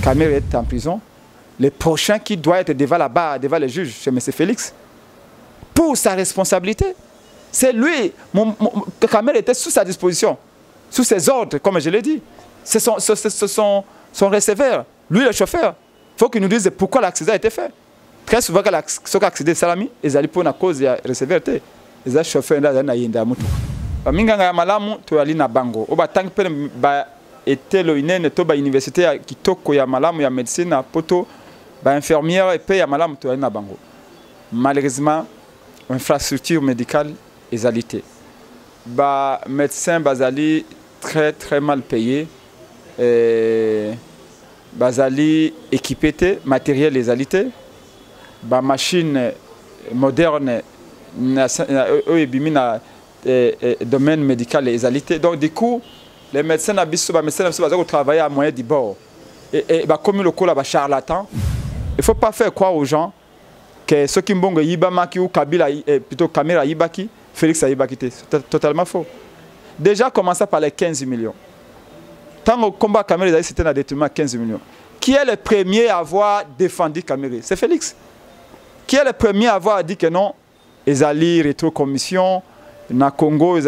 Kamere est en prison. Le prochain qui doit être devant la barre, devant les juges, c'est M. Félix. Pour sa responsabilité. C'est lui. Kamere était sous sa disposition, sous ses ordres, comme je l'ai dit. C'est son receveur, lui le chauffeur. Il faut qu'il nous dise pourquoi l'accident a été fait. Très souvent, quand l'accident est salami, ils allaient pour une cause de receveur. Ils ont chauffeur là, ils ont yinda mutu. Minga ya malamu to ali na bango. Oba tank pe ba etelo inene to ba université ya kitoko ya malamu ya médecine na poto ba infirmière et pe ya malamu to ali na bango. Malheureusement, infrastructure médicale ezalité. Ba médecins bazali très mal payés. Bazali équipé matériel ezalité. Ba machine moderne na domaine médical et alité. Donc du coup, les médecins ont travaillé à moyen du bord. Et comme le coup là, charlatan, il ne faut pas faire croire aux gens que ceux qui mbongo Yibamaki ou Kabila, plutôt Kamera Yibaki, Félix a Yibaki. C'est totalement faux. Déjà commençant par les 15 millions. Tant que le combat Kamera, c'était un détournement à 15 millions. Qui est le premier à avoir défendu Kamera? C'est Félix. Qui est le premier à avoir dit que non, ils allaient rétro-commission, na Congo,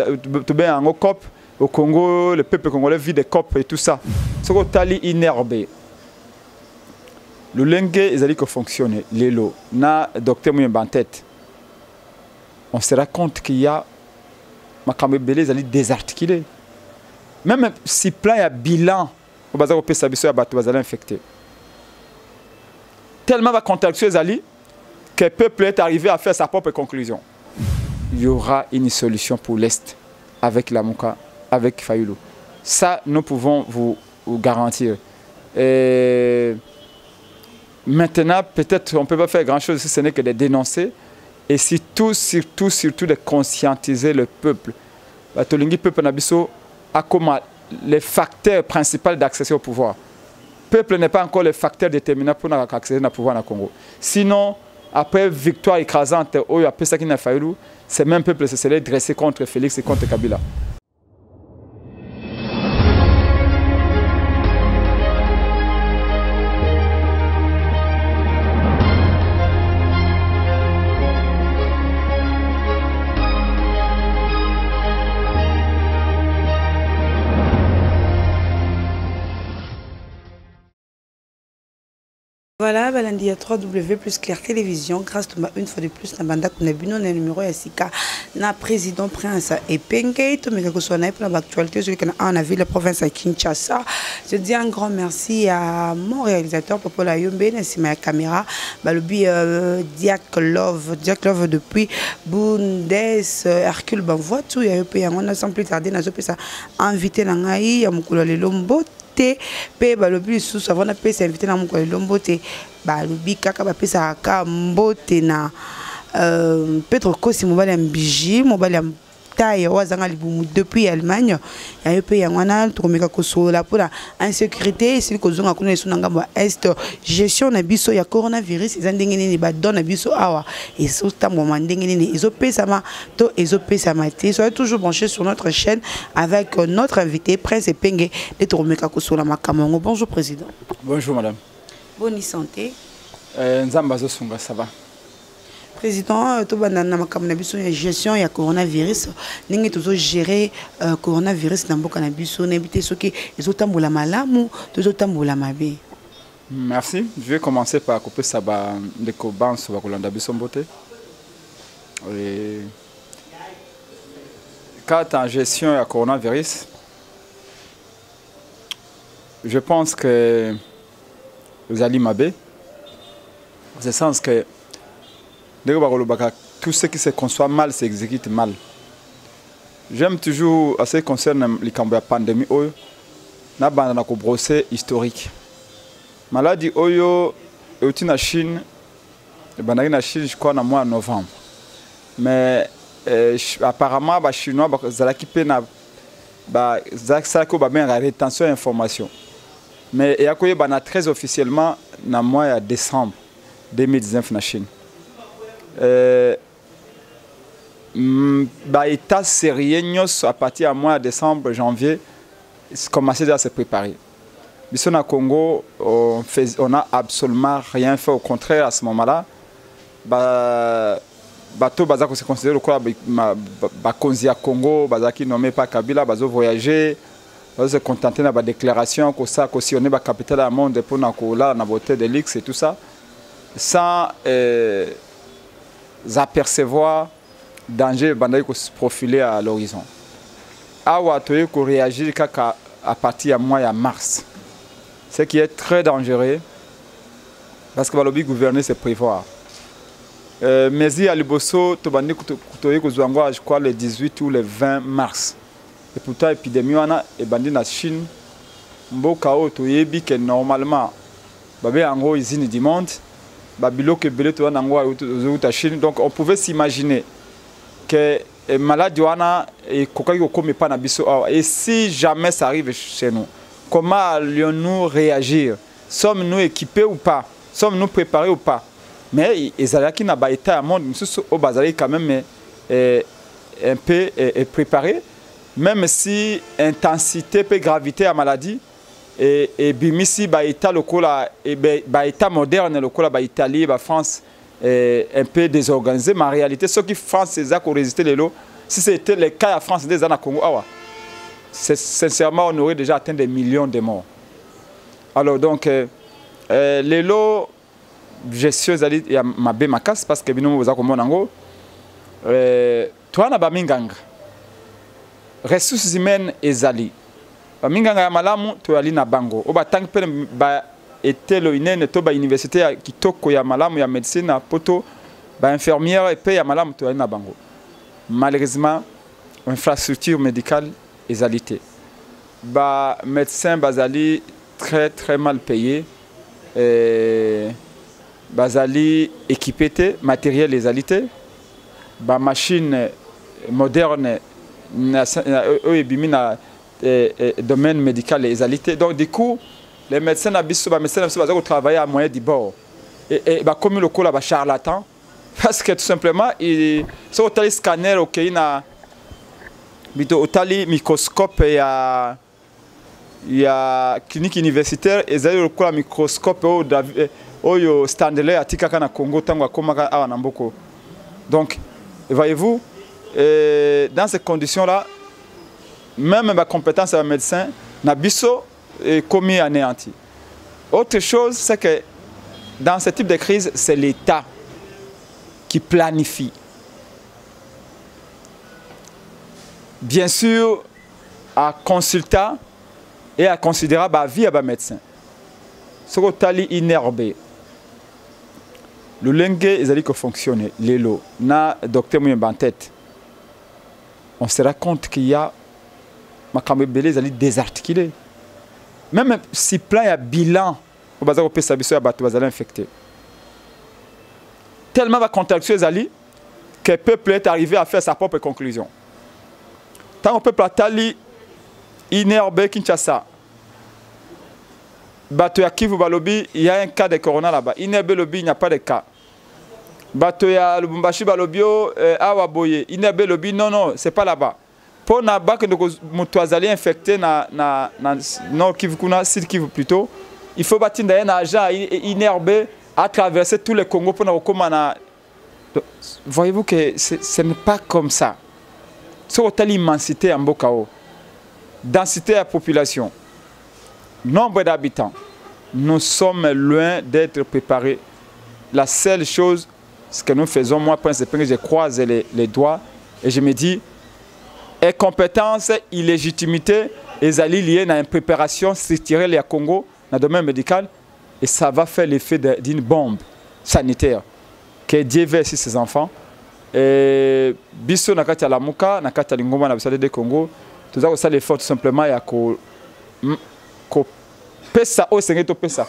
au Congo, le peuple congolais vit des copes et tout ça. Ce qu'on tali inerbe. Le lengue, ils allaient que fonctionner. L'élo, na docteur Mouyemba en tête. On se rend compte qu'il y a Makambe Belé, ils allaient désarticuler. Même si plein il y a bilan, on va dire que ça va infecté. Tellement va contractuer Zali que le peuple est arrivé à faire sa propre conclusion. Il y aura une solution pour l'Est avec la Mouka, avec Fayoulou. Ça, nous pouvons vous garantir. Et maintenant, peut-être on ne peut pas faire grand-chose si ce n'est que de dénoncer et surtout de conscientiser le peuple. Le peuple Nabiso a comme les facteurs principaux d'accès au pouvoir. Le peuple n'est pas encore le facteur déterminant pour accéder au pouvoir dans le Congo. Sinon, après victoire écrasante, c'est même peuple se serait dressé contre Félix et contre Kabila. Voilà, Balandi à 3W plus Claire Télévision, grâce à une fois de plus, la bande qu'on a vu, le numéro Yassika, na président Prince et Pengay, tout mais que soit pour l'actualité, celui qu'on a vu la province à Kinshasa. Je dis un grand merci à mon réalisateur, Popola Yombe, ainsi ma caméra, Balobi Diak Love depuis Bundes, Hercule Banvoit, tout, il y a eu on a sans plus tarder, n'a pas invité Nangaï, à Moukoula Lombo. Pe balobi sous savon na pe invité na moko lombote balobi kaka ba pesa ka mbote na Pedro Kosi mobali mbiji mobali taille wazanga libumu depuis Allemagne ya yo pe yangwana tokomeka kosola pona insécurité sili kozonga kuna esunanga ba est gestion na biso ya coronavirus ezandenge nini ba don na biso awa et so tambo mandenge nini ezopesama to ezopesama te soyez toujours branchés sur notre chaîne avec notre invité Prince Pengay de tokomeka kosola makamongo. Bonjour président. Bonjour madame. Bonne santé. Nzamba zo sunga ça va. Président, tout le monde a gestion du coronavirus. Nous avons géré le coronavirus dans le cannabis. Nous avons évité ceux qui ont la maladie, ceux qui ont la maladie. Merci. Je vais commencer par couper ça de Koban sur la Colanda Bissombote. Quant à la gestion du coronavirus, je pense que vous allez m'aber. Dans le sens que tout ce qui se conçoit mal s'exécute mal. J'aime toujours, à ce qui concerne les camps de la pandémie, na banda ko brosser historique. Maladie oyo est en Chine, en Chine je crois en mois de novembre. Mais apparemment les Chinois zalaki pe na ba zalaki ba ben rétention d'information. Mais il y a très officiellement na mois de décembre 2019 en Chine. État sérieux à partir du mois de décembre, janvier, commencer à se préparer. Biso na Congo, on a absolument rien fait. Au contraire, à ce moment-là, bateau bazako se considère le quoi bakonzi à Congo, bazaki nommé pas Kabila, bazo voyager, bazo se contenter na ba déclaration que ça cautionner ba capitale à monde pour na kola na beauté de l'X et tout ça, sans apercevoir danger bandai ko se profiler à l'horizon. Awa toye ko réagir à partir du mois de mars. Ce qui est très dangereux parce que le gouverner c'est prévoir. Mais il y a le bosso, je crois le 18 ou le 20 mars. Et pourtant l'épidémie est bandée en Chine. Mbokao toyebi que normalement, babé en gros usine du monde, babilo que belé to en gros aux Chine. Donc on pouvait s'imaginer que maladie wana et kokai comme pas na biso. Et si jamais ça arrive chez nous, comment allons-nous réagir? Sommes-nous équipés ou pas? Sommes-nous préparés ou pas? Mais Ezalaki n'a pas été à monde, au Bazali quand même un peu préparé, même si intensité et gravité à maladie et bimisi ba état local et ba état moderne local ba Italie ba France un peu désorganisé, mais en réalité ceux qui France c'est ça qui résisté les lots. Si c'était le cas à France des années Congo, sincèrement on aurait déjà atteint des millions de morts. Alors donc les lots gestion zali ya mabe makas parce que bino boza komona ngo twana ba minganga ressources humaines ezali ba minganga ya malamu to ali na bango o ba tank pe ba etelo inene to ba université ya kitoko ya malamu ya médecine na poto ba infirmière pe ya malamu to ali na bango. Malheureusement infrastructure médicale ezalité ba médecins bazali très mal payés bazali équipé matériel les alité ba machine moderne na domaine médical les alité. Donc du coup les médecins abisso ba médecins bazako travailler à moyen du bord et ba comme le cola ba charlatan parce que tout simplement il so otali scanner OK na bito otali microscope ya clinique universitaire ezali le cola microscope oyo standele atika kana Congo tango akomaka awa na mboko. Donc voyez-vous dans ces conditions là même ma compétence de médecin na biso est commis anéanti. Autre chose c'est que dans ce type de crise c'est l'État qui planifie. Bien sûr à consulter et à considérer la vie à médecin. Ce que tali inerbe le lengue ezali que fonctionne les lots na docteur Muyemba en tête on se rend compte qu'il y a makambo belé ezali désarticulé même si plan ya bilan au bazar au pesa biso ya bato bazali infecté tellement va contraction ezali que le peuple est arrivé à faire sa propre conclusion tant au peuple atali inerbe Kinshasa bato ya Kivu balobi il y a un cas de corona là-bas. Inerbe lobi il n'y a pas de cas. Bato ya Lubumbashi balobio awa boye. Inerbe lobi non c'est pas là-bas. Pour na ba que moto azali infecté na non Kivu kuna sud Kivu plutôt. Il faut batinda un agent Inerbe à traverser tout le Congo pour na komana. Voyez-vous que ce n'est pas comme ça. C'est telle immensité en Bokao. Densité de la population. Nombre d'habitants, nous sommes loin d'être préparés. La seule chose, ce que nous faisons, moi, principalement, je croise les doigts et je me dis, incompétence, illégitimité, ils allaient lier à une préparation structurelle à Congo, dans le domaine médical, et ça va faire l'effet d'une bombe sanitaire. Que Dieu veille sur ses enfants. Et biso nakati ya lamuka, nakati ya lingoma na bisale de Congo, tout ça, ça l'effort tout simplement ya ko pesa au sengeto pesa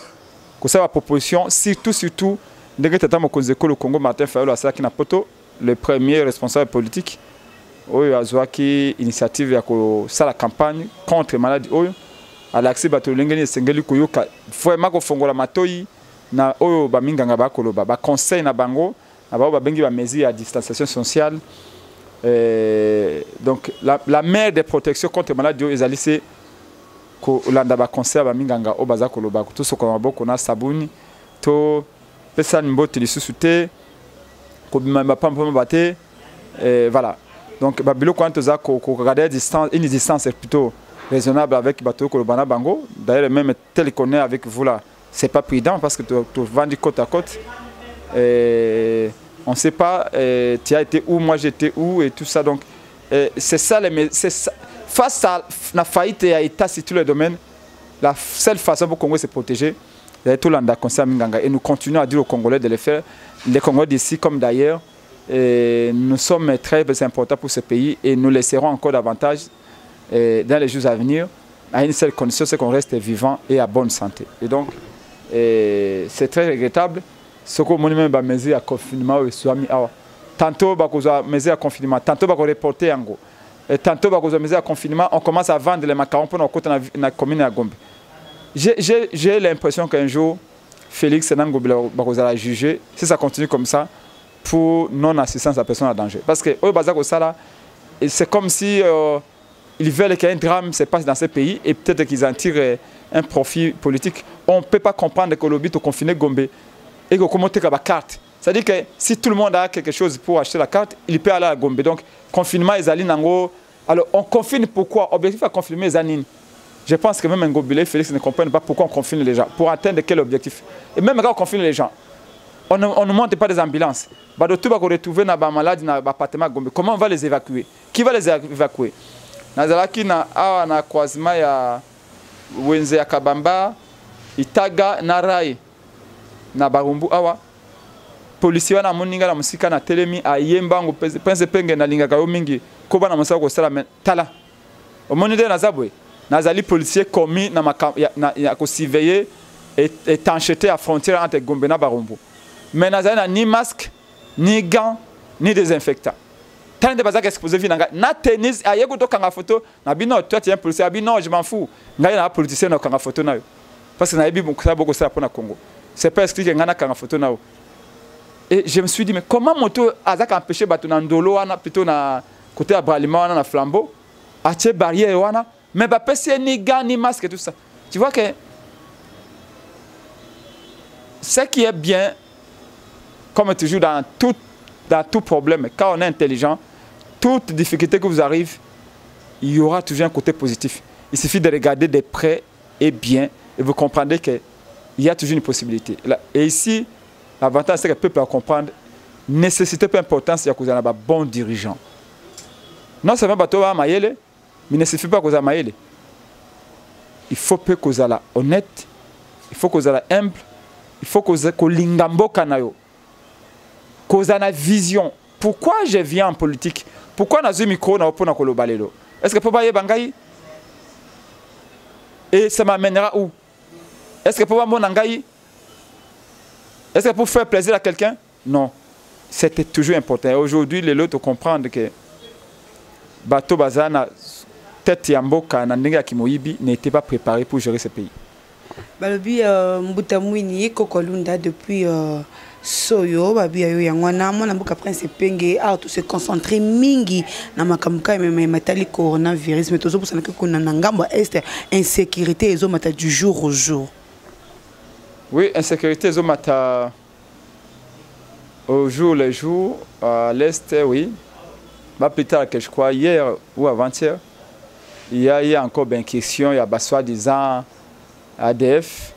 ko ça la proposition surtout ndenge tata mokonzi ko le Congo Martin Fayulu asaki na poto le premier responsable politique oyo azwaki initiative ya ko sala campagne contre maladie oyo alaxi bato lengeni sengeli koyoka vraiment ko fongola matoyi na oyo ba minganga ba koloba ba conseil na bango na ba bengi ba mesures à distanciation sociale donc la mère de protection contre maladie oyo ezali c'est ko landa ba conseil ba minganga o baza koloba to soko maboko na sabuni to pesa mbote lisusu te ko bima pampa bate voilà donc ba biloko quand toza ko regarder distance une distance plutôt raisonnable avec bato kolobana bango d'ailleurs même tel qu'on est avec vous là c'est pas prudent parce que tu vendis côte à côte et on sait pas tu as été où moi j'étais où et tout ça donc c'est ça face à la faillite à état sur tous les domaines la seule façon pour Congo se protéger c'est tout l'anda conseil Minganga et nous continuons à dire aux Congolais de le faire les Congolais d'ici comme d'ailleurs nous sommes très importants pour ce pays et nous laisserons encore davantage dans les jours à venir à une seule condition c'est qu'on reste vivant et à bonne santé et donc c'est très regrettable ce que mon même mesure à confinement tantôt bakoza mesure à confinement tantôt bako reporter en gros et tantôt bakoza mesure à confinement on commence à vendre les macarons pour nos côtés na commune à Gombe j'ai l'impression qu'un jour Félix Nango bakoza la juger si ça continue comme ça pour non assistance à personne en danger parce que au bazako ça là c'est comme si ils veulent qu'un drame se passe dans ce pays et peut-être qu'ils en tirent un profit politique. On ne peut pas comprendre que l'objet est confiné Gombe et que comment tu as la carte. C'est-à-dire que si tout le monde a quelque chose pour acheter la carte, il peut aller à Gombe. Donc, confinement, ils allaient en alors, on confine pourquoi? Objectif à confiner les anines. Je pense que même un Gobelé, Félix ne comprenne pas pourquoi on confine les gens. Pour atteindre quel objectif? Et même quand on confine les gens, on ne monte pas des ambulances. Tout va retrouver dans les malades, dans l'appartement Gombe. Comment on va les évacuer? Qui va les évacuer? Nazalaki na awa na croisement ya Wenze ya Kabamba Itaga na Rai na Barumbu awa polisi wana moninga na musika na telemi ayembango pense penge na linga kayo mingi ko bana musaka ko sala tala omonide na zabwe nazali policier commis na ya ko surveiller et tancheter à frontière entre Gombe na Barumbu mais nazali na ni masque ni gants ni désinfectant. Tant de bazak exposé vinanga na tennis ayego to kanga photo na bino toi tu es un policier abino je m'en fous ngai na politicien na kanga photo na yo parce que na ebi beaucoup ça beaucoup ça pour na Congo c'est pas expliqué ngana kanga photo na yo et je me suis dit mais comment moto azaka empêcher bato na ndolo wana plutôt na côté à Bralima wana na flambeau a tie barrière wana mais ba pese ni gants ni masque et tout ça tu vois que ce qui est bien comme toujours dans tout problème quand on est intelligent toute difficulté que vous arrive, il y aura toujours un côté positif. Il suffit de regarder de près et bien et vous comprendrez qu'il y a toujours une possibilité. Et ici, l'avantage c'est que le peuple va comprendre nécessité peu importance il y a un bon dirigeant. Non seulement bateau va maïele, mais il ne suffit pas que vous ayez maïele. Il faut que vous soyez honnête, il faut que vous soyez humble, il faut que vous soyez lingambo kanayo, que vous ayez une vision. Pourquoi je viens en politique? Pourquoi na micro na opona kolobalelo? Est-ce que papa yebangai? Et ça m'amènera où? Est-ce que papa monangai? Est-ce que pour faire plaisir à quelqu'un? Non. C'était toujours important. Et aujourd'hui, les autres comprennent que bateau bazana tête yamboka na ndenge kimoyibi n'était pas préparé pour gérer ce pays. Balobi Mbutamwini Kokolunda depuis Soyo babi ayo yangwana mona mboka prince penge a tout se concentrer mingi na makamuka mais matali coronavirus mais tozo posana que kuna ngambo est insécurité ezo mata du jour au jour. Oui, insécurité ezo mata au jour le jour à l'est oui. Bah plus tard que je crois hier ou avant-hier il y a encore une question il y a baswa disant ADF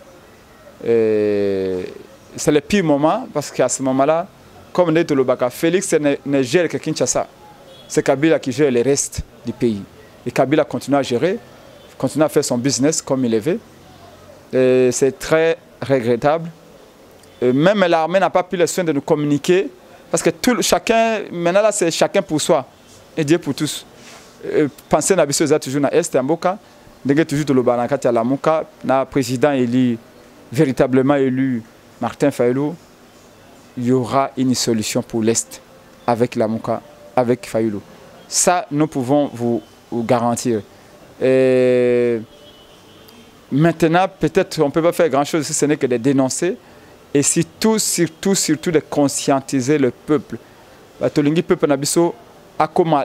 c'est le pire moment parce qu'à ce moment-là, comme dit le Baka, Félix ne gère que Kinshasa. C'est Kabila qui gère le reste du pays. Et Kabila continue à gérer, continue à faire son business comme il le veut. C'est très regrettable. Et même l'armée n'a pas pris le soin de nous communiquer parce que chacun, maintenant là c'est chacun pour soi et Dieu pour tous. Pensez à Bissou toujours na Est, en Boka, toujours le Banakati à la Mouka, na président élu, véritablement élu. Martin Fayulu, il y aura une solution pour l'Est avec la Mouka, avec Fayulu. Ça, nous pouvons vous garantir. Et maintenant, peut-être on ne peut pas faire grand-chose si ce n'est que de dénoncer et surtout de conscientiser le peuple. Le peuple Nabiso a comme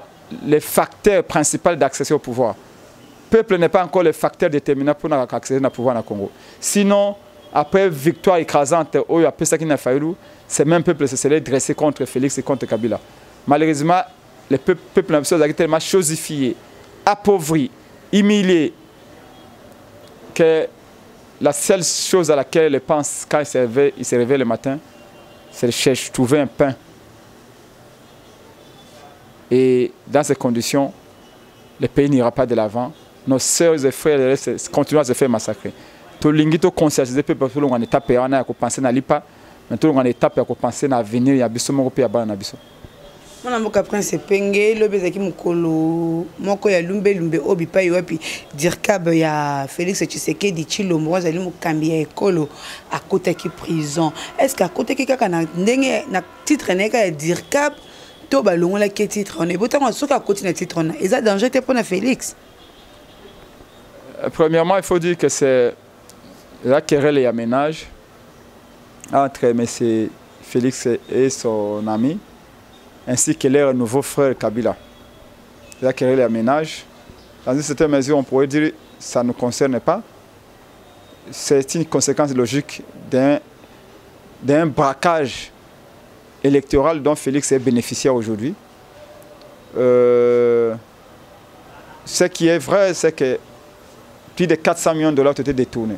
les facteurs principaux d'accès au pouvoir. peuple n'est pas encore le facteur déterminant pour accéder au pouvoir au Congo. Sinon, après victoire écrasante, après ça qui n'a pas eu, c'est même peuple se serait dressé contre Félix et contre Kabila. Malheureusement, le peuple n'a pas tellement chosifié, appauvri, humilié, que la seule chose à laquelle il pense quand il se réveille le matin, c'est de trouver un pain. Et dans ces conditions, le pays n'ira pas de l'avant. Nos sœurs et frères continuent à se faire massacrer. Tout le monde conscientiser le peuple, tout le monde est tapé, on a pensé à l'IPA, mais tout le monde est tapé, on pense à l'avenir, il y a besoin de pays à bas. Mon amour Prince Penge, le bezaki mukolo, moko ya lumbe obi pa yopi dirkab ya Félix Tshisekedi Tshilombo moi zali mukambi ya ekolo à côté qui prison. Est-ce qu'à côté qui kaka na ndenge na titre neka ya dirkab to balongo la ke titre on est botango soka à côté na titre on est ça danger te pour Félix. Premièrement, il faut dire que c'est la querelle et aménage entre M. Félix et son ami, ainsi que leur nouveau frère Kabila. La querelle et aménage. Dans une certaine mesure, on pourrait dire que ça ne nous concerne pas. C'est une conséquence logique d'un braquage électoral dont Félix est bénéficiaire aujourd'hui. Ce qui est vrai, c'est que plus de 400 millions de dollars ont été détournés.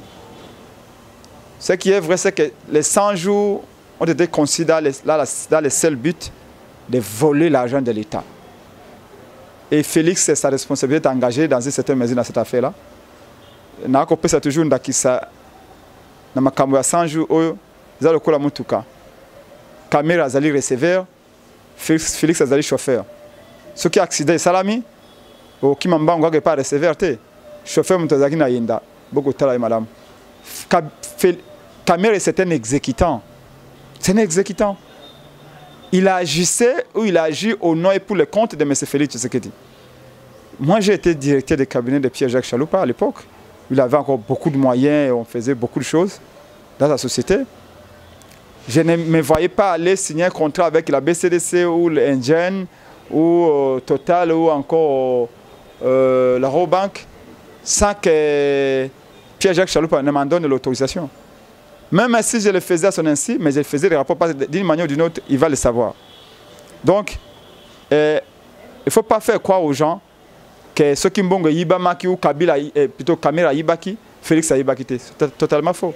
Ce qui est vrai, c'est que les 100 jours ont été considérés dans le seul but de voler l'argent de l'État. Et Félix, c'est sa responsabilité d'engager dans une certaine mesure dans cette affaire-là. C'est toujours dans ma 100 jours, ils ont le coup à Moutuka. Caméra Azali receveur, Félix Azali chauffeur. Ce qui est accident, Salami, au Kimamba, on ne pas receveur. Chauffeur Moutazaki na yenda, beaucoup de travail, madame. Kamere, c'est un exécutant. C'est un exécutant. Il a agissé ou il a agi au nom et pour le compte de M. Félix Tshisekedi. Moi, j'ai été directeur de cabinet de Pierre-Jacques Chaloupa à l'époque. Il avait encore beaucoup de moyens et on faisait beaucoup de choses dans la société. Je ne me voyais pas aller signer un contrat avec la BCDC ou l'Indienne ou Total ou encore la Robank sans que Pierre-Jacques Chaloupa ne m'en donne l'autorisation. Même si je le faisais à son ainsi, mais je le faisais des rapports d'une manière ou d'une autre, il va le savoir. Donc, il ne faut pas faire croire aux gens que ceux qui m'ont Yibamaki ou Kabila, plutôt Kamera Yibaki, Félix a Yibaki. C'est totalement faux.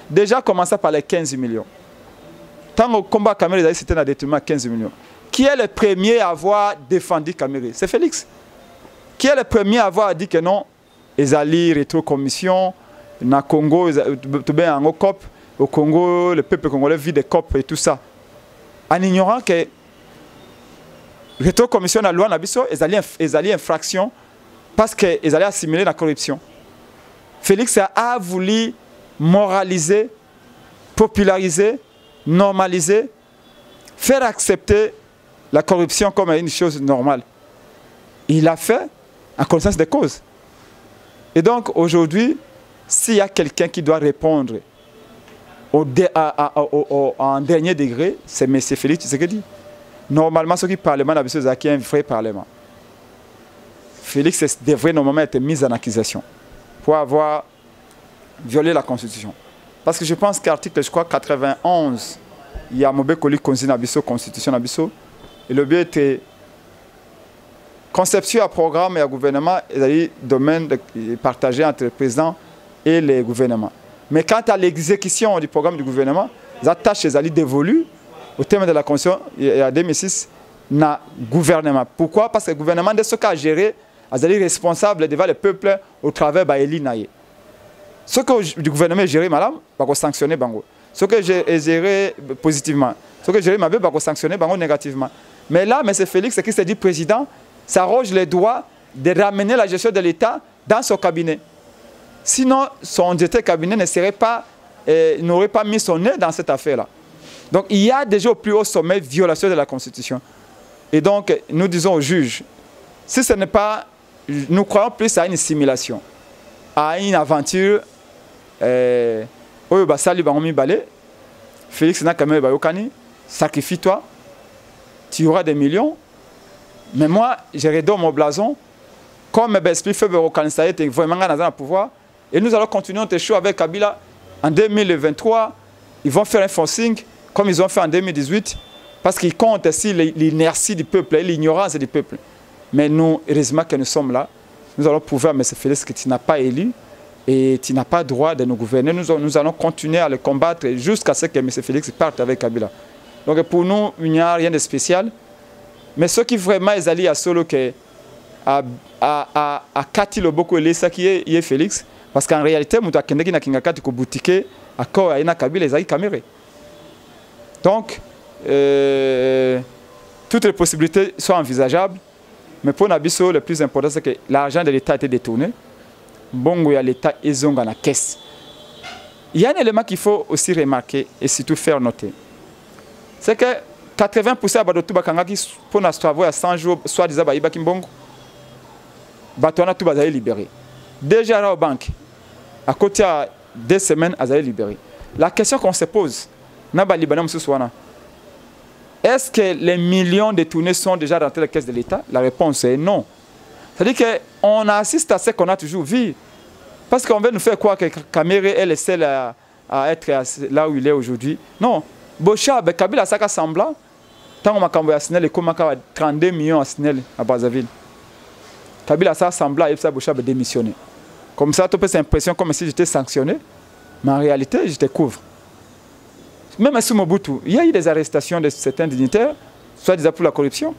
Déjà, commençant par les 15 millions. Tant que le combat Kamera, c'était un détournement à 15 millions. Qui est le premier à avoir défendu Kamera? C'est Félix. Qui est le premier à avoir dit que non, Ezali, rétro-commission, na Congo, au Congo, le peuple congolais vit des COP et tout ça. En ignorant que rétro-commission la loi Nabiso, Ezali infraction parce qu'ils allaient assimiler la corruption. Félix a voulu moraliser, populariser, normaliser, faire accepter la corruption comme une chose normale. Il l'a fait en connaissance des causes. Et donc aujourd'hui, s'il y a quelqu'un qui doit répondre en dernier degré, c'est M. Félix Tshisekedi. Normalement, ce qui parlement d'habitude, c'est un vrai parlement. Félix devrait normalement être mis en accusation pour avoir violé la Constitution. Parce que je pense qu'article, je crois, 91, il y a Mobé Koli Konzi Nabiso, Constitution Nabiso, et le but était conception à programme et à gouvernement, et domaine partagé entre le président et les gouvernements. Mais quant à l'exécution du programme du gouvernement, les tâches sont dévolues au terme de la Constitution et en 2006 na gouvernement. Pourquoi? Parce que le gouvernement de ce cas géré, est responsable devant le peuple au travers de Eli Naye. Ce que le gouvernement géré, madame, va sanctionner Bango. Ce que j'ai géré positivement, ce que j'ai géré, va sanctionner Bango négativement. Mais là, M. Félix, qui s'est dit président, s'arroge les droits de ramener la gestion de l'État dans son cabinet. Sinon, son directeur cabinet n'aurait pas mis son nez dans cette affaire-là. Donc, il y a déjà au plus haut sommet violation de la Constitution. Et donc, nous disons aux juges, si ce n'est pas... Nous croyons plus à une simulation, à une aventure. Félix sacrifie-toi, tu auras des millions. Mais moi, je redonne mon blason comme l'esprit faible Kanisa était vraiment dans le pouvoir, et nous allons continuer notre show avec Kabila en 2023. Ils vont faire un forcing comme ils ont fait en 2018, parce qu'ils comptent aussi l'inertie du peuple et l'ignorance du peuple. Mais nous, heureusement que nous sommes là, nous allons prouver à M. Félix que tu n'as pas élu et tu n'as pas droit de nous gouverner. Nous allons continuer à le combattre jusqu'à ce que M. Félix parte avec Kabila. Donc pour nous, il n'y a rien de spécial. Mais ceux qui vraiment sont allés à solo que à Kati le beaucoup et ça qui est Félix, parce qu'en réalité, nous avons dit que nous avons boutique à quoi il y a Kabila les caméras. Donc toutes les possibilités sont envisageables. Mais pour Nabiso, le plus important, c'est que l'argent de l'État a été détourné. Bon, il y a l'État et dans la caisse. Il y a un élément qu'il faut aussi remarquer et surtout faire noter. C'est que 80% de tout le qui pour nous travailler à 100 jours, soit disant que Kimbongo, Batouana tout va libéré. Déjà à la banque, à côté de 2 semaines, ils sont libérés. La question qu'on se pose, est-ce que les millions détournés sont déjà rentrés dans la caisse de l'État? La réponse est non. C'est-à-dire qu'on assiste à ce qu'on a toujours vu. Parce qu'on veut nous faire croire que Kamere est le seul à être là où il est aujourd'hui. Non. Bocha, Kabila a semblant. Tant qu'on a signé, il y a 32 millions à signer à Brazzaville. Kabila a semblant et Bocha a démissionné. Comme ça, tu peux l'impression comme si j'étais sanctionné. Mais en réalité, je te couvre. Même sous Mobutu, il y a eu des arrestations de certains dignitaires, soit disant pour la corruption.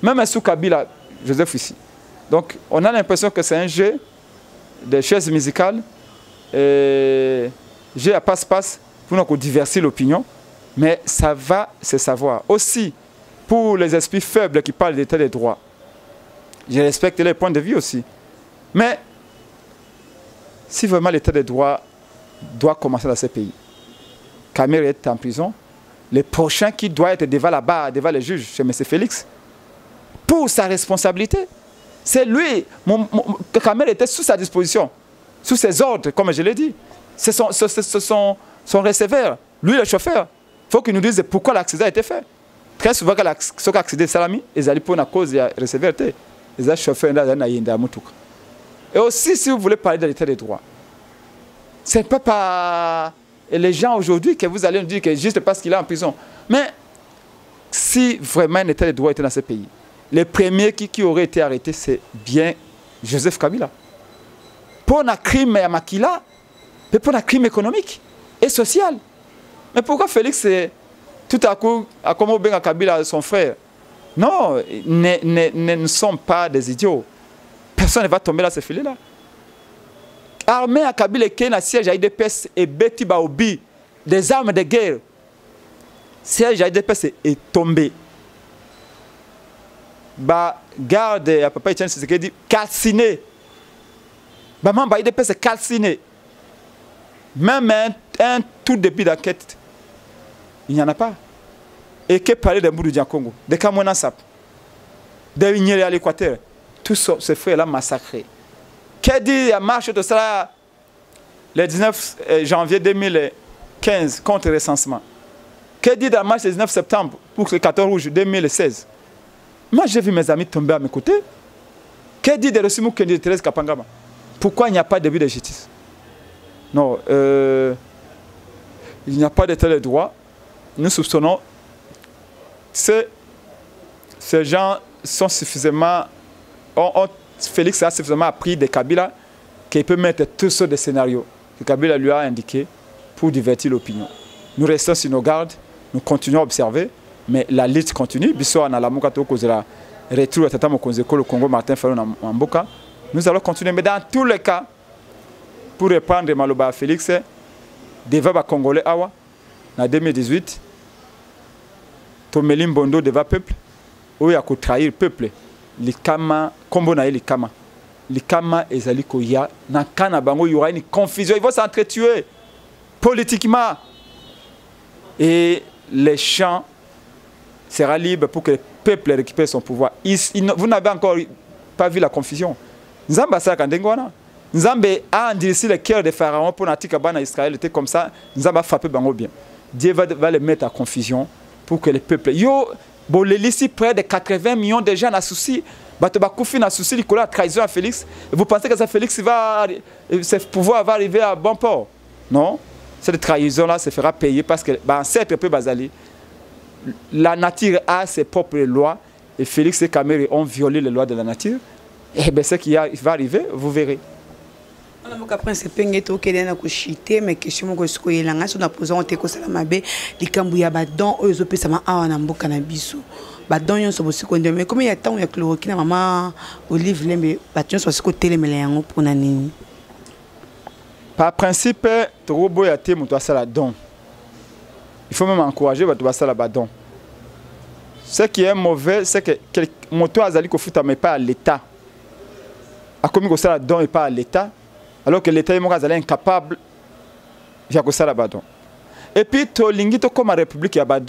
Même sous Kabila, Joseph ici. Donc, on a l'impression que c'est un jeu de chaises musicales, jeu à passe-passe pour nous diversifier l'opinion. Mais ça va se savoir. Aussi, pour les esprits faibles qui parlent d'état des droits, je respecte les points de vue aussi. Mais, si vraiment l'état des droits doit commencer dans ce pays, Kamere est en prison, le prochain qui doit être devant la barre, devant les juges, c'est M. Félix, pour sa responsabilité. C'est lui, Kamere était sous sa disposition, sous ses ordres, comme je l'ai dit. C'est son receveur, lui le chauffeur. Il faut qu'il nous dise pourquoi l'accident a été fait. Très souvent, quand l'accident est salami, ils allaient pour une cause de receveur. Ils ont chauffeur et aussi, si vous voulez parler de l'état des droits, c'est pas par les gens aujourd'hui que vous allez nous dire que juste parce qu'il est en prison. Mais si vraiment l'état des droits était dans ce pays, les premiers qui auraient été arrêtés, c'est bien Joseph Kabila. Pour un crime à Makila, mais pour un crime économique et social. Mais pourquoi Félix, tout à coup, a comme bien Kabila, son frère? Non, ne sont pas des idiots. Personne ne va tomber dans ce filet-là. Armée à Kabila qui est un siège à IDPS et Betty Baobi, des armes de guerre. Siège à IDPS est tombé. Garde à Papa Etienne Tshisekedi calciné. Membre à IDPS est calciné. Même un tout début d'enquête, il n'y en a pas. Et que parler de Mboudou Diankongo, de Kamouena Sap, de Vignere à l'Équateur, tous ces frères-là massacrés. Que dit la marche de cela le 19 janvier 2015 contre le recensement? Que dit la marche le 19 septembre pour le 14 rouge 2016? Moi, j'ai vu mes amis tomber à mes côtés. Que dit de Rosimou Kendi de Thérèse Kapangama? Pourquoi il n'y a pas de début de justice? Non, il n'y a pas de tel droit. Nous soupçonnons que ces gens sont suffisamment... Félix a suffisamment appris de Kabila qu'il peut mettre tous sortes de scénarios que Kabila lui a indiqué pour divertir l'opinion. Nous restons sur nos gardes, nous continuons à observer, mais la lutte continue. Nous allons continuer, mais dans tous les cas, pour reprendre Maloba à Félix, devant les Congolais Awa, en 2018, Tomelim Bondo devant le peuple, où il a trahir le peuple. Likama, kombo na likama. Likama ezali koya na kana bango il y aura une confusion, ils vont s'entretuer politiquement et les champs sera libre pour que le peuple récupère son pouvoir. Vous n'avez encore pas vu la confusion. Nzamba sa kandengwana. Nzambe a endurci le cœur des pharaons pour n'atika bana Israël était comme ça, Nzamba frappé bango bien. Dieu va les mettre en confusion pour que le peuple yo bon, les ici près de 80 millions de gens à souci. Bato bakufi na souci de la trahison à Félix. Et vous pensez que ça Félix va, ce pouvoir va arriver à bon port? Non. Cette trahison-là se fera payer parce que, certes, peu basali, la nature a ses propres lois et Félix et Kamere ont violé les lois de la nature. Et bien, ce qui va arriver, vous verrez. Après, c'est pas un truc qui est chité, mais question que ce qu'on a sur la position de Salamabe, les Cambouya badon, eux autres, ça m'a amené cannabis. Badon, ils sont aussi condamnés. Mais comme il y a tant de chloroquine, maman, Olive, les badons sont aussi côté les mélanges pour nani. Par principe, tu robot a été monté à la don. Il faut même encourager à la badon. Ce qui est mauvais, c'est que moto azali ko futa mais pas à l'État. A comme ko sala don et pas à l'État. Alors que l'État est incapable de faire ça là-bas. Et puis, comme la République, il y a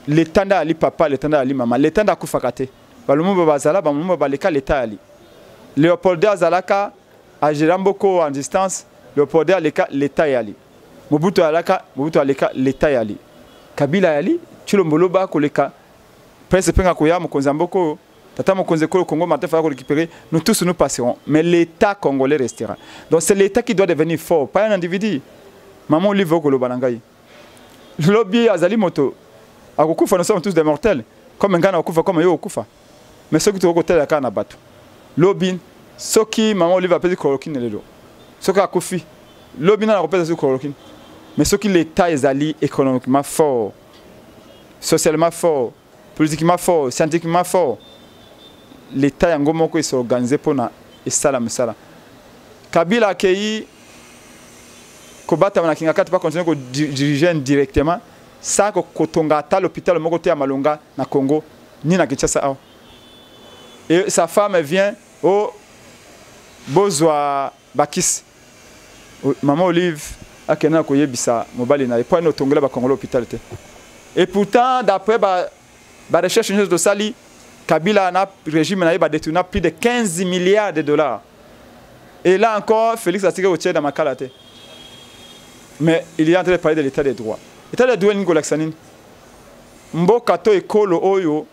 l'État n'a ali papa, l'État n'a ali maman, l'État n'a pas fait l'État ali. Léopold Azalaka a géré beaucoup en distance. Léopold l'État ali. Mobutu Alaka, l'État ali. Kabila ali, tu le moloba koleka. Presque penga koya mokonzamboko. Tata Mokonzeko, le Congo, Martin Fara récupérer, nous tous nous passerons. Mais l'État congolais restera. Donc c'est l'État qui doit devenir fort, pas un individu. Maman Olive Kolo Balangaï. Le lobby Azali Moto. À Okufa, nous sommes tous des mortels. Comme un gars Okufa, comme un Okufa. Mais ceux qui sont au côté de la canne à battre. Lobby, ceux qui, Maman Olive a payé chloroquine et l'eau. Ceux qui ont Akufi. Lobby n'a pas payé chloroquine. Mais ceux qui l'État est allé économiquement fort, socialement fort, politiquement fort, scientifiquement fort. L'État yango moko s'est organisé pour na esala mesala. Kabila akei kobata na kinga kati pa continuer ko diriger directement ça ko kotonga ta l'hôpital moko te ya Malonga na Congo ni na Kinshasa. Et sa femme vient au bozwa bakis. Maman Olive akena ko yebisa mobali na epo no tongela ba Congo l'hôpital te. Et pourtant d'après ba recherche de Sali Kabila a régime a détourné plus de 15 milliards de dollars. Et là encore, Félix a tiré au tiers dans ma calate. Mais il est en train de parler de l'état des droits. L'état des droits, Nicolas Sanin. Mbokato et Kolo Oyo,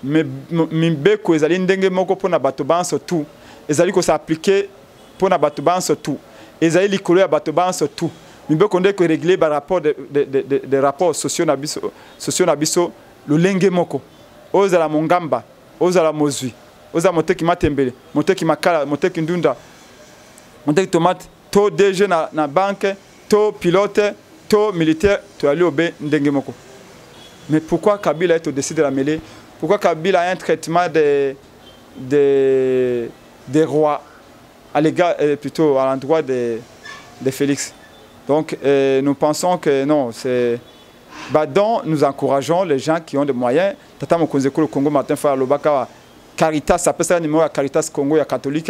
mais Mbeko, ils allaient ndenge moko pour na batoban surtout. Ils allaient s'appliquer pour na batoban surtout. Ils allaient licoler à batoban surtout. Mbeko ndeko régler par rapport des rapports sociaux nabiso, le lenge moko. Ozala Mongamba, Ozala Mozui, Ozala Moteki Matembele, Moteki Makala, Moteki Ndunda, Moteki Tomate, to DG na banque, to pilote, to militaire, to aller au B Ndengemoko. Mais pourquoi Kabila est au-dessus de la mêlée? Pourquoi Kabila a un traitement des rois à l'égard, plutôt à l'endroit de Félix? Donc nous pensons que non, c'est... Donc nous encourageons les gens qui ont des moyens. Tata Mokonzeko le Congo Martin Fara Lobaka Caritas, ça peut être un numéro à Caritas Congo ya catholique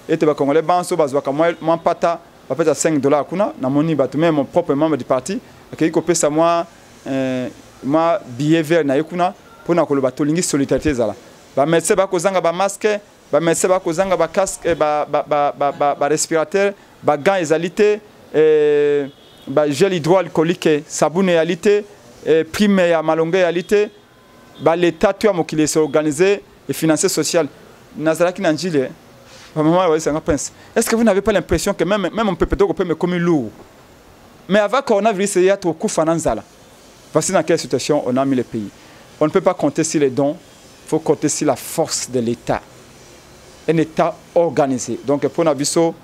et te ba congolais banso bazwaka moi pata ba peut être $5 kuna na moni ba même mon propre membre du parti akei ko pesa moi billet vert na yekuna pour na ko ba tolingi solidarité zala ba médecin ba kozanga ba masque ba médecin ba kozanga ba casque ba respirateur ba gants ezalité ba gel hydroalcoolique sabune réalité prime ya Malonga réalité ba l'état tu amokile s'est organisé et financé social nazaraki nanjile maman ouais c'est un prince. Est-ce que vous n'avez pas l'impression que même on peut peut-être me comme lourd mais avant coronavirus il y a trop kufa nanzala. Voici dans quelle situation on a mis le pays. On ne peut pas compter sur les dons, il faut compter sur la force de l'État. Un État organisé. Donc pour Nabiso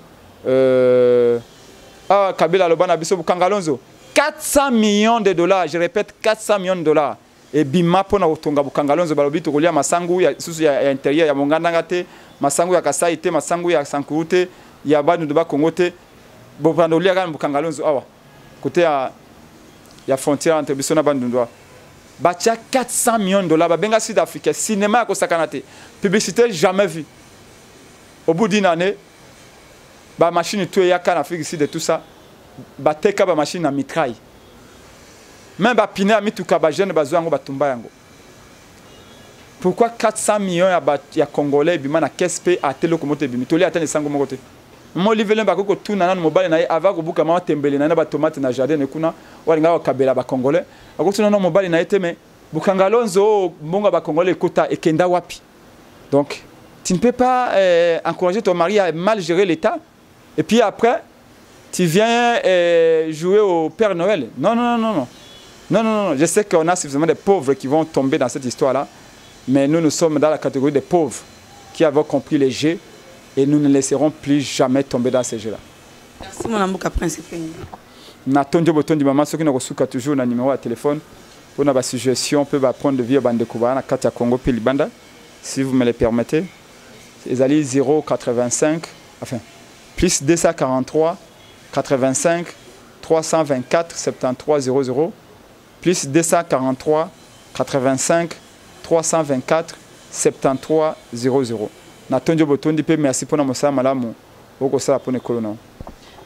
Kabila Lobana Biso Bukangalonzo 400 millions de dollars, je répète 400 millions de dollars. Et bima pona otonga Bukangalonzo balobi to kolia masangu ya susu ya intérieur ya monganda ngate, masangu ya Kasai te, masangu ya Sankuru te, ya banu de ba Congo te. Bo prendre lia kan Bukangalonzo awa. Côté ya frontière entre biso na bandu ndwa. Batia 400 millions de dollars, benga Sud-Africain, cinéma ko sakanate. Publicité jamais vu. Au bout d'une année, ba machine tout ya kan Afrique ici de tout ça. Ba teka ba machine na mitraille. Même ba pine a mituka ba jeune bazwango batumba yango. Pourquoi 400 millions ya congolais bima na KSP a télécomote bimi toli atane sango mokote. Mo livele ba ko tuna na mobile na ava ko buka ma tembele na ba tomate na jardin kuna walinga wa kabela ba congolais. Ako tuna na mobile na eteme Bukangalonzo, Bonga Bakongole Kota et Kenda Wapi. Donc, tu ne peux pas encourager ton mari à mal gérer l'État. Et puis après, tu viens jouer au Père Noël. Non, non, non, non, non. Non, non, non. Je sais qu'on a suffisamment de pauvres qui vont tomber dans cette histoire-là. Mais nous sommes dans la catégorie des pauvres qui avons compris les jeux. Et nous ne laisserons plus jamais tomber dans ces jeux-là. Merci, mon amour, principe. Natondio Botondi Maman, ceux qui nous reçoivent toujours un numéro de téléphone. Pour nos suggestions, on peut prendre de vie Bande Kuba, na Katia Congo Pilibanda, si vous me le permettez. Ils allaient 085, enfin, plus 243, 85, 324, 73 00, plus 243, 85, 324, 73 00. Natondio Botondi, merci pour nous malamu.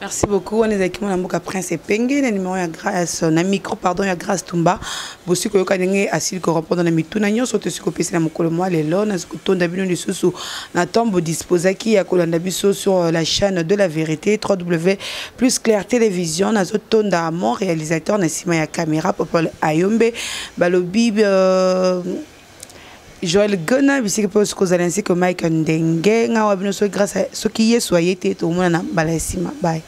Merci beaucoup. On est avec mon amour Prince Epenge, le numéro ya grâce, na micro pardon ya grâce Tumba. Bosi ko yokanenge asili ko répondre na mituna nyonso to siko pesi na mokolo moi lelo na siko tonda bino lisusu na tombo disposaki ya kolanda biso sur la chaîne de la vérité www plus Clair Télévision na zo tonda mon réalisateur na sima ya caméra Popol Ayombe balobi Joël Gona bisiki po siko zalensi ko Mike Ndenge nga wabino so grâce à ce qui est soyez tout le monde na bala sima bye.